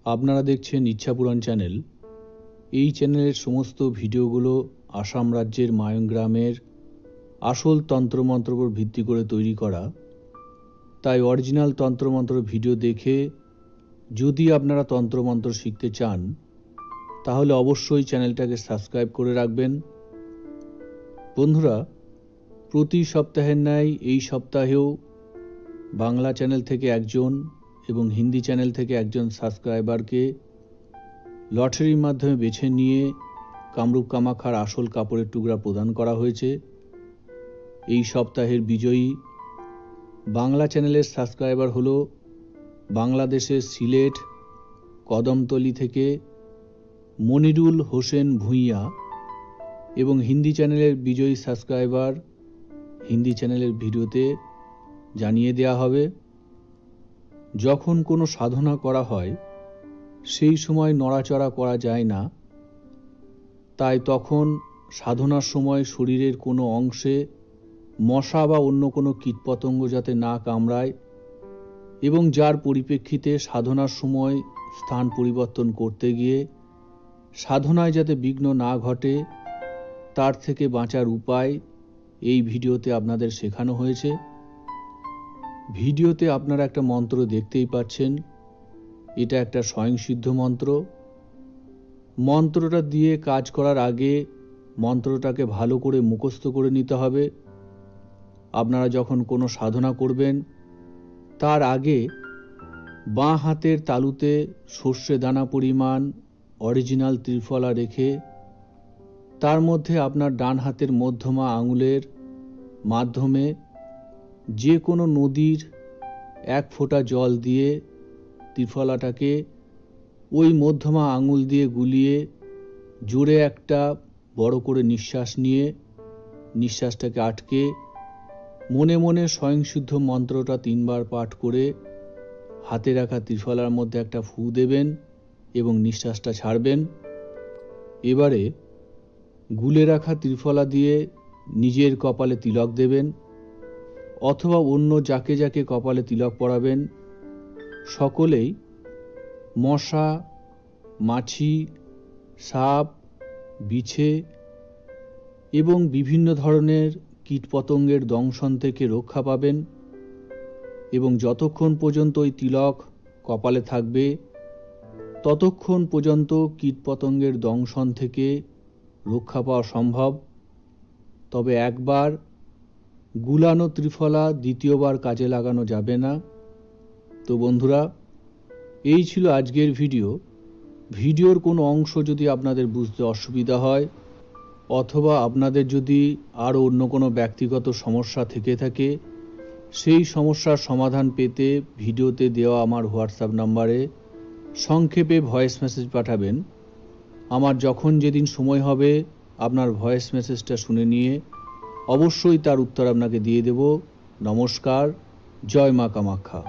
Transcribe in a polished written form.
আপনারা দেখছেন ইচ্ছাপুরাণ চ্যানেল। এই চ্যানেলের সমস্ত ভিডিওগুলো আসাম রাজ্যের মায়ং গ্রামের আসল তন্ত্রমন্ত্র উপর ভিত্তি করে তৈরি করা। তাই অরিজিনাল তন্ত্রমন্ত্র ভিডিও দেখে যদি আপনারা তন্ত্রমন্ত্র শিখতে চান তাহলে অবশ্যই চ্যানেলটাকে সাবস্ক্রাইব করে রাখবেন। বন্ধুরা, প্রতি সপ্তাহের ন্যায় এই সপ্তাহেও বাংলা চ্যানেল থেকে একজন এবং হিন্দি চ্যানেল থেকে একজন সাবস্ক্রাইবারকে লটারির মাধ্যমে বেছে নিয়ে কামরূপ কামাখ্যার আসল কাপড়ের টুকরা প্রদান করা হয়েছে। এই সপ্তাহের বিজয়ী বাংলা চ্যানেলের সাবস্ক্রাইবার হলো বাংলাদেশের সিলেট কদমতলী থেকে মনিরুল হোসেন ভূঁইয়া, এবং হিন্দি চ্যানেলের বিজয়ী সাবস্ক্রাইবার হিন্দি চ্যানেলের ভিডিওতে জানিয়ে দেওয়া হবে। যখন কোনো সাধনা করা হয় সেই সময় নড়াচড়া করা যায় না, তাই তখন সাধনার সময় শরীরের কোনো অংশে মশা বা অন্য কোনো কীটপতঙ্গ যাতে না কামড়ায় এবং যার পরিপ্রেক্ষিতে সাধনার সময় স্থান পরিবর্তন করতে গিয়ে সাধনায় যাতে বিঘ্ন না ঘটে তার থেকে বাঁচার উপায় এই ভিডিওতে আপনাদের শেখানো হয়েছে। ভিডিওতে আপনারা একটা মন্ত্র দেখতেই পাচ্ছেন। এটা একটা স্বয়ংসিদ্ধ মন্ত্র। মন্ত্রটা দিয়ে কাজ করার আগে মন্ত্রটাকে ভালো করে মুখস্থ করে নিতে হবে। আপনারা যখন কোনো সাধনা করবেন তার আগে বাঁ হাতের তালুতে সর্ষে দানা পরিমাণ অরিজিনাল ত্রিফলা রেখে তার মধ্যে আপনার ডান হাতের মধ্যমা আঙুলের মাধ্যমে যে কোনো নদীর এক ফোঁটা জল দিয়ে ত্রিফলাটাকে ওই মধ্যমা আঙুল দিয়ে গুলিয়ে জোরে একটা বড় করে নিঃশ্বাস নিয়ে নিঃশ্বাসটাকে আটকে মনে মনে স্বয়ংসিদ্ধ মন্ত্রটা 3 বার পাঠ করে হাতে রাখা ত্রিফলার মধ্যে একটা ফু দেবেন এবং নিঃশ্বাসটা ছাড়বেন। এবারে গুলে রাখা ত্রিফলা দিয়ে নিজের কপালে তিলক দেবেন অথবা অন্য যাকে যাকে কপালে তিলক পরাবেন সকলেই মশা, মাছি, সাপ, বিছে এবং বিভিন্ন ধরনের কীটপতঙ্গের দংশন থেকে রক্ষা পাবেন। এবং যতক্ষণ পর্যন্ত ওই তিলক কপালে থাকবে ততক্ষণ পর্যন্ত কীটপতঙ্গের দংশন থেকে রক্ষা পাওয়া সম্ভব। তবে একবার গুলানো ত্রিফলা দ্বিতীয়বার কাজে লাগানো যাবে না। তো বন্ধুরা, এই ছিল আজকের ভিডিও। ভিডিওর কোনো অংশ যদি আপনাদের বুঝতে অসুবিধা হয় অথবা আপনাদের যদি আরও অন্য কোনো ব্যক্তিগত সমস্যা থেকে থাকে সেই সমস্যার সমাধান পেতে ভিডিওতে দেওয়া আমার হোয়াটসঅ্যাপ নাম্বারে সংক্ষেপে ভয়েস মেসেজ পাঠাবেন। আমার যখন যেদিন সময় হবে আপনার ভয়েস মেসেজটা শুনে নিয়ে অবশ্যই তার উত্তর আপনাকে দিয়ে দেব। নমস্কার। জয় মা কামাখ্যা।